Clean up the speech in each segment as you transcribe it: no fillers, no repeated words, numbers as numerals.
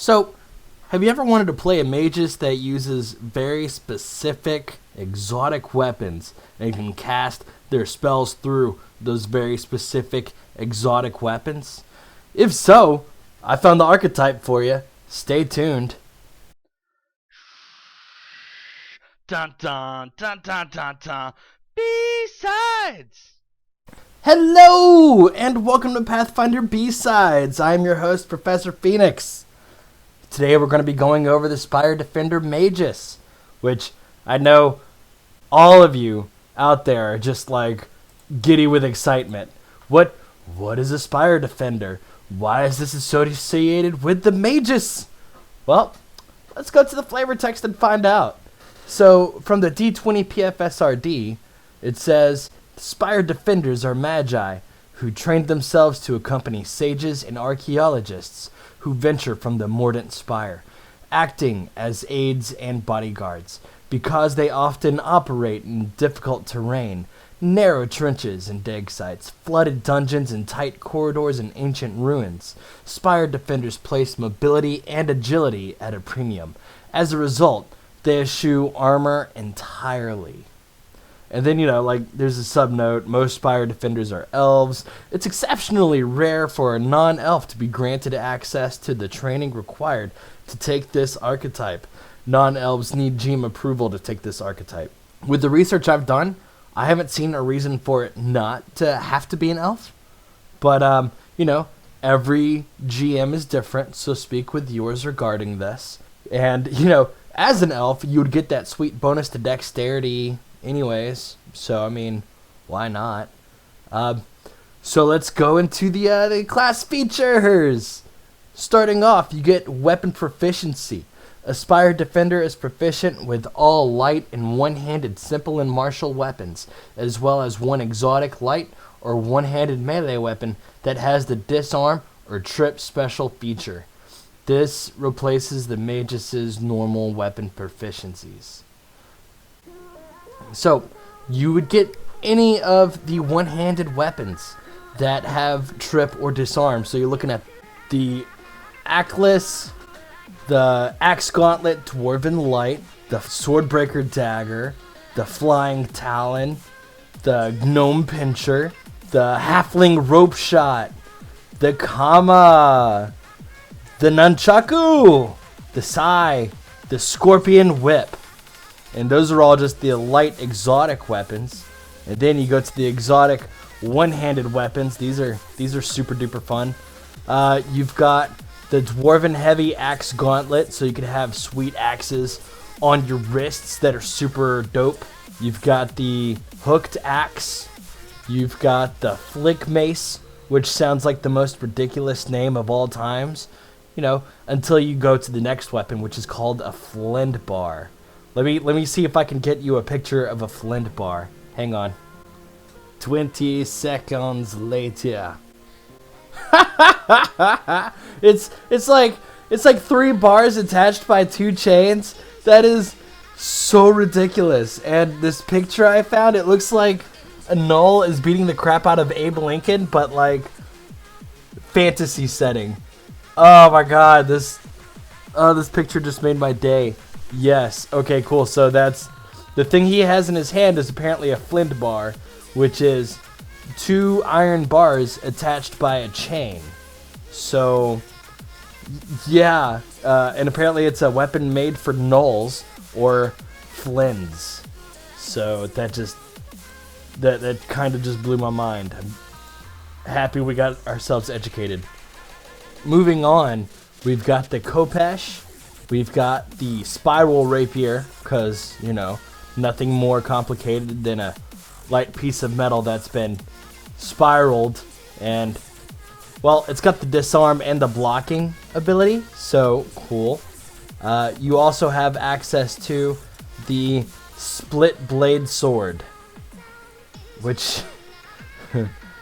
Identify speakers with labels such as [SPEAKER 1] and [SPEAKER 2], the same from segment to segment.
[SPEAKER 1] So, have you ever wanted to play a Magus that uses very specific exotic weapons and can cast their spells through those very specific exotic weapons? If so, I found the archetype for you. Stay tuned.
[SPEAKER 2] Dun dun dun dun dun dun. B-sides!
[SPEAKER 1] Hello, and welcome to Pathfinder B-Sides. I'm your host, Professor Phoenix. Today we're going to be going over the Spire Defender Magus, which I know all of you out there are just like giddy with excitement. What is a Spire Defender? Why is this associated with the Magus? Well, let's go to the flavor text and find out. So, from the D20 PFSRD, it says, Spire Defenders are magi who trained themselves to accompany sages and archaeologists who venture from the mordant spire, acting as aides and bodyguards, because they often operate in difficult terrain, narrow trenches and dig sites, flooded dungeons and tight corridors and ancient ruins. Spire Defenders place mobility and agility at a premium. As a result, they eschew armor entirely. And then, there's a subnote. Most Spire Defenders are elves. It's exceptionally rare for a non-elf to be granted access to the training required to take this archetype. Non-elves need GM approval to take this archetype. With the research I've done, I haven't seen a reason for it not to have to be an elf. But, every GM is different, so speak with yours regarding this. And, as an elf, you would get that sweet bonus to dexterity anyways, so why not? So let's go into the class features. Starting off, you get weapon proficiency. A Spire Defender is proficient with all light and one-handed simple and martial weapons, as well as one exotic light or one-handed melee weapon that has the disarm or trip special feature. This replaces the Magus's normal weapon proficiencies. So, you would get any of the one-handed weapons that have trip or disarm. So you're looking at the Akless, the Axe Gauntlet Dwarven Light, the Swordbreaker Dagger, the Flying Talon, the Gnome Pincher, the Halfling Rope Shot, the Kama, the Nunchaku, the Sai, the Scorpion Whip. And those are all just the light exotic weapons. And then you go to the exotic one-handed weapons. These are super duper fun. You've got the Dwarven Heavy Axe Gauntlet, so you can have sweet axes on your wrists that are super dope. You've got the Hooked Axe. You've got the Flick Mace, which sounds like the most ridiculous name of all times. Until you go to the next weapon, which is called a Flint Bar. Let me see if I can get you a picture of a Flint Bar. Hang on. 20 seconds later. It's like 3 bars attached by 2 chains. That is so ridiculous. And this picture I found, it looks like a Null is beating the crap out of Abe Lincoln, but like fantasy setting. Oh my god, this picture just made my day. Yes. Okay, cool. So that's the thing he has in his hand is apparently a Flint Bar, which is 2 iron bars attached by a chain. So, yeah. And apparently it's a weapon made for gnolls or flins. So that kind of just blew my mind. I'm happy we got ourselves educated. Moving on, we've got the Kopesh. We've got the Spiral Rapier, because, nothing more complicated than a light piece of metal that's been spiraled. And, well, it's got the disarm and the blocking ability, so cool. You also have access to the Split Blade Sword, which,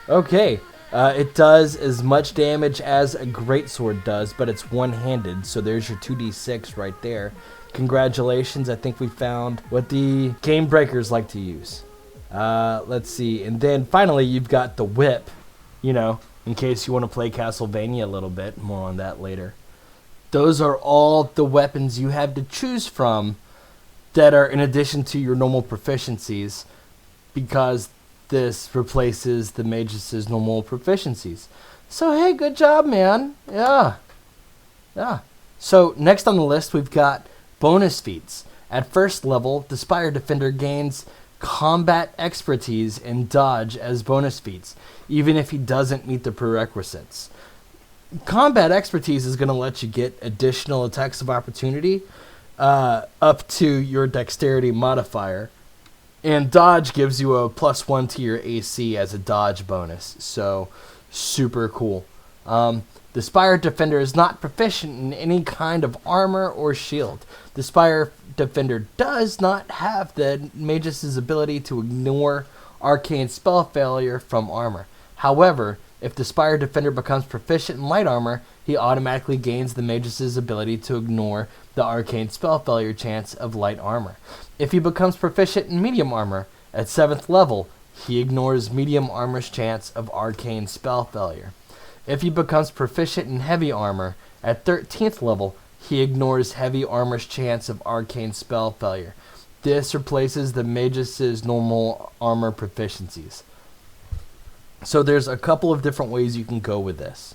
[SPEAKER 1] okay. It does as much damage as a greatsword does, but it's one-handed, so there's your 2d6 right there. Congratulations, I think we found what the game breakers like to use. Let's see, and then finally you've got the whip, in case you want to play Castlevania a little bit. More on that later. those are all the weapons you have to choose from that are in addition to your normal proficiencies, because this replaces the Magus' normal proficiencies. So hey, good job, man. Yeah. So next on the list, we've got bonus feats. At first level, the Spire Defender gains combat expertise and dodge as bonus feats, even if he doesn't meet the prerequisites. Combat expertise is going to let you get additional attacks of opportunity up to your dexterity modifier, and dodge gives you a +1 to your AC as a dodge bonus. So super cool. The Spire Defender is not proficient in any kind of armor or shield. The Spire Defender does not have the Magus' ability to ignore arcane spell failure from armor. However, if the Spire Defender becomes proficient in light armor, he automatically gains the Magus' ability to ignore the arcane spell failure chance of light armor. If he becomes proficient in medium armor, at 7th level, he ignores medium armor's chance of arcane spell failure. If he becomes proficient in heavy armor, at 13th level, he ignores heavy armor's chance of arcane spell failure. This replaces the Magus' normal armor proficiencies. So there's a couple of different ways you can go with this.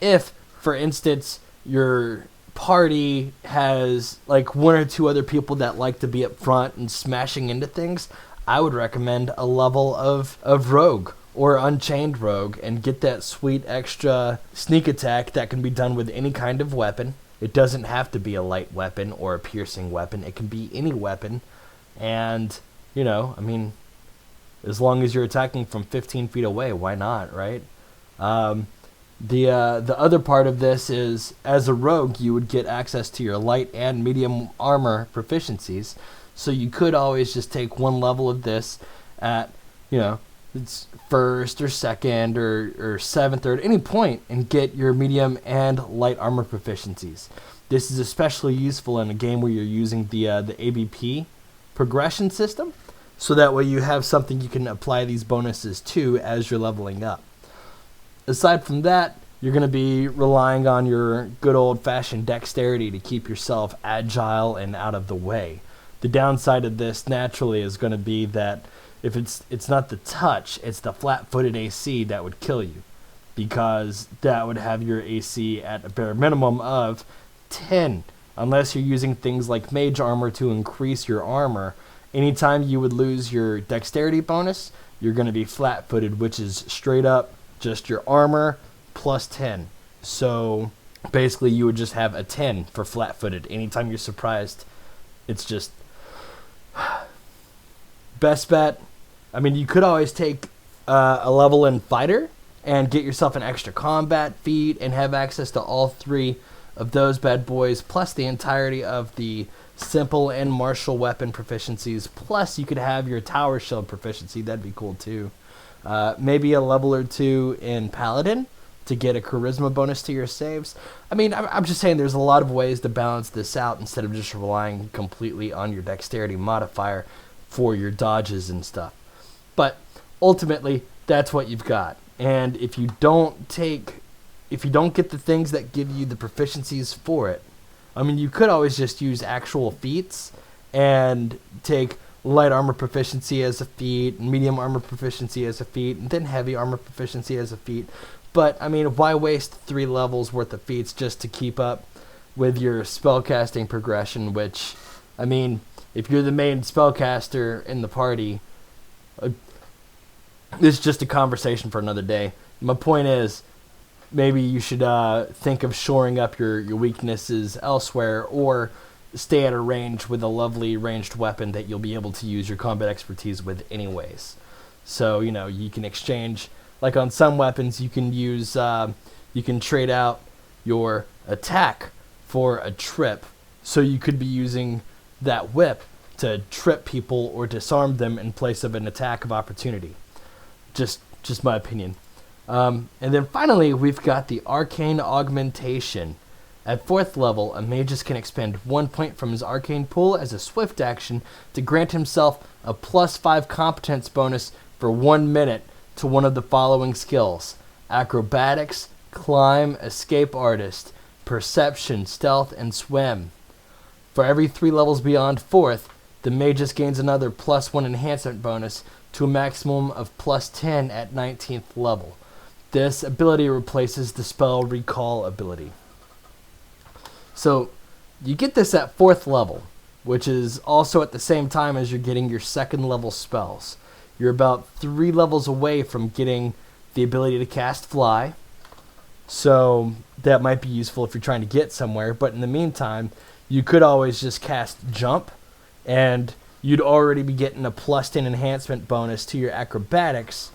[SPEAKER 1] If, for instance, your party has like one or two other people that like to be up front and smashing into things, I would recommend a level of rogue or unchained rogue and get that sweet extra sneak attack that can be done with any kind of weapon. It doesn't have to be a light weapon or a piercing weapon. It can be any weapon. And, as long as you're attacking from 15 feet away, why not, right? The other part of this is, as a rogue, you would get access to your light and medium armor proficiencies. So you could always just take one level of this at, it's first or second or seventh or at any point and get your medium and light armor proficiencies. This is especially useful in a game where you're using the ABP progression system, so that way you have something you can apply these bonuses to as you're leveling up. Aside from that, you're going to be relying on your good old-fashioned dexterity to keep yourself agile and out of the way. The downside of this naturally is going to be that if it's not the touch, it's the flat-footed AC that would kill you, because that would have your AC at a bare minimum of 10, unless you're using things like mage armor to increase your armor. Anytime you would lose your dexterity bonus, you're going to be flat-footed, which is straight up just your armor plus 10. So basically you would just have a 10 for flat-footed. Anytime you're surprised, it's just best bet. You could always take a level in fighter and get yourself an extra combat feat and have access to all three of those bad boys, plus the entirety of the simple and martial weapon proficiencies, plus you could have your tower shield proficiency. That'd be cool too. Maybe a level or two in paladin to get a charisma bonus to your saves. I'm just saying there's a lot of ways to balance this out instead of just relying completely on your dexterity modifier for your dodges and stuff. But ultimately, that's what you've got. And if you don't get the things that give you the proficiencies for it, you could always just use actual feats and take light armor proficiency as a feat, medium armor proficiency as a feat, and then heavy armor proficiency as a feat. But, why waste 3 levels worth of feats just to keep up with your spellcasting progression, which, if you're the main spellcaster in the party, this is just a conversation for another day. My point is, maybe you should think of shoring up your weaknesses elsewhere, or stay at a range with a lovely ranged weapon that you'll be able to use your combat expertise with anyways. So, you can exchange, like on some weapons, you can use, you can trade out your attack for a trip. So you could be using that whip to trip people or disarm them in place of an attack of opportunity. Just my opinion. And then finally, we've got the Arcane Augmentation. At 4th level, a Magus can expend 1 point from his arcane pool as a swift action to grant himself a +5 competence bonus for 1 minute to one of the following skills: Acrobatics, Climb, Escape Artist, Perception, Stealth, and Swim. For every 3 levels beyond 4th, the Magus gains another +1 enhancement bonus to a maximum of +10 at 19th level. This ability replaces the spell Recall ability. So, you get this at 4th level, which is also at the same time as you're getting your 2nd level spells. You're about 3 levels away from getting the ability to cast Fly, so that might be useful if you're trying to get somewhere, but in the meantime, you could always just cast Jump, and you'd already be getting a +10 enhancement bonus to your acrobatics,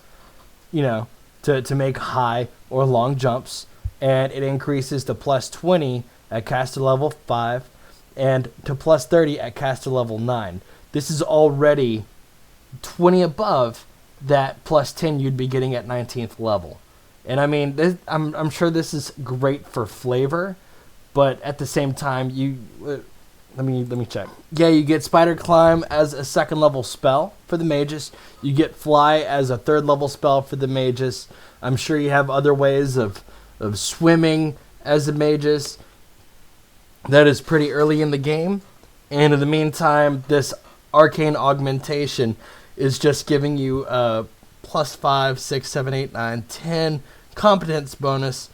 [SPEAKER 1] to make high or long jumps, and it increases to +20 at caster level 5, and to +30 at caster level 9. This is already 20 above that +10 you'd be getting at 19th level. And I mean, I'm sure this is great for flavor, but at the same time, let me check. Yeah, you get Spider Climb as a 2nd level spell for the Magus. You get Fly as a 3rd level spell for the Magus. I'm sure you have other ways of swimming as a Magus. That is pretty early in the game. And in the meantime, this Arcane Augmentation is just giving you a +5, 6, 7, 8, 9, 10 competence bonus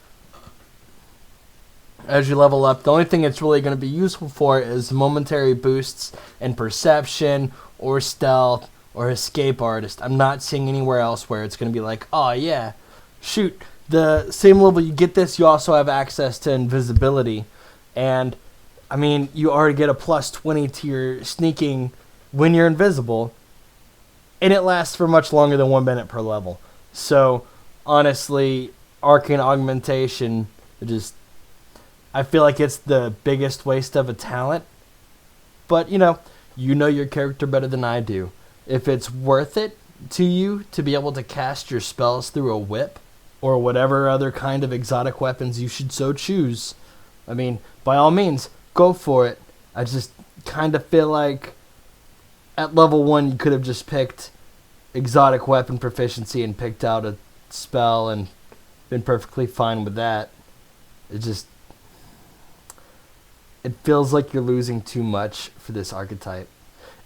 [SPEAKER 1] as you level up. The only thing it's really going to be useful for is momentary boosts in Perception or Stealth or Escape Artist. I'm not seeing anywhere else where it's going to be like, oh yeah, shoot, the same level you get this, you also have access to Invisibility. And, I mean, you already get a +20 to your sneaking when you're invisible, and it lasts for much longer than 1 minute per level. So, honestly, Arcane Augmentation, I feel like it's the biggest waste of a talent. But, you know your character better than I do. If it's worth it to you to be able to cast your spells through a whip, or whatever other kind of exotic weapons you should so choose, I mean, by all means, go for it. I just kind of feel like at level 1 you could have just picked exotic weapon proficiency and picked out a spell and been perfectly fine with that. It feels like you're losing too much for this archetype,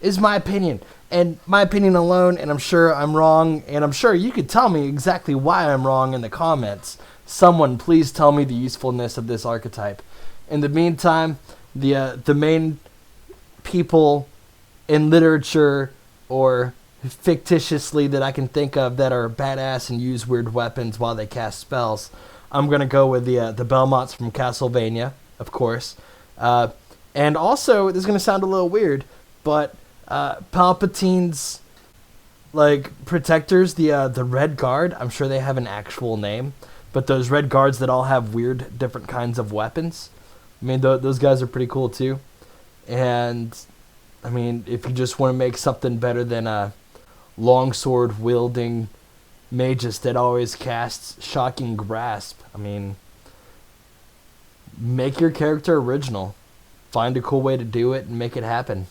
[SPEAKER 1] is my opinion. And my opinion alone, and I'm sure I'm wrong, and I'm sure you could tell me exactly why I'm wrong in the comments. Someone please tell me the usefulness of this archetype. In the meantime, the main people in literature or fictitiously that I can think of that are badass and use weird weapons while they cast spells, I'm going to go with the Belmonts from Castlevania, of course. And also, this is going to sound a little weird, but Palpatine's protectors, the Red Guard, I'm sure they have an actual name, but those Red Guards that all have weird different kinds of weapons, I mean, those guys are pretty cool too. And I mean, if you just want to make something better than a longsword wielding Magus that always casts Shocking Grasp, I mean, make your character original. Find a cool way to do it and make it happen.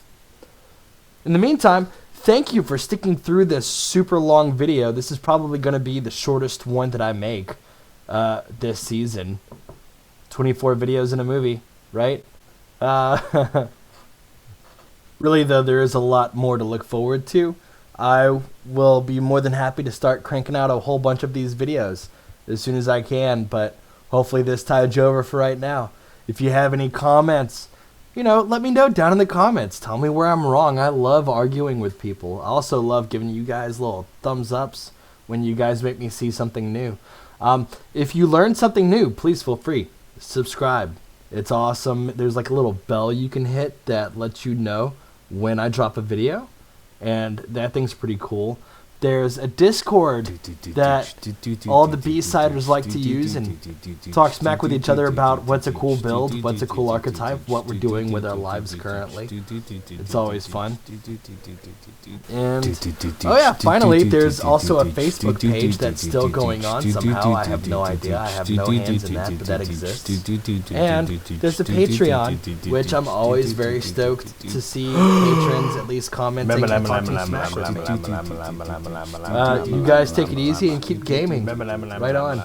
[SPEAKER 1] In the meantime, thank you for sticking through this super long video. This is probably going to be the shortest one that I make this season. 24 videos in a movie, right? Really, though, there is a lot more to look forward to. I will be more than happy to start cranking out a whole bunch of these videos as soon as I can, but hopefully this tides you over for right now. If you have any comments, let me know down in the comments. Tell me where I'm wrong. I love arguing with people. I also love giving you guys little thumbs ups when you guys make me see something new. If you learned something new, please feel free. Subscribe. It's awesome. There's a little bell you can hit that lets you know when I drop a video, and that thing's pretty cool. There's a Discord that all the B-siders like to use and talk smack with each other about what's a cool build, what's a cool archetype, what we're doing with our lives currently. It's always fun. And, oh yeah, finally, there's also a Facebook page that's still going on somehow. I have no idea. I have no hands in that, but that exists. And there's a Patreon, which I'm always very stoked to see patrons at least commenting and talking smack with me. You guys take it easy and keep gaming. Right on.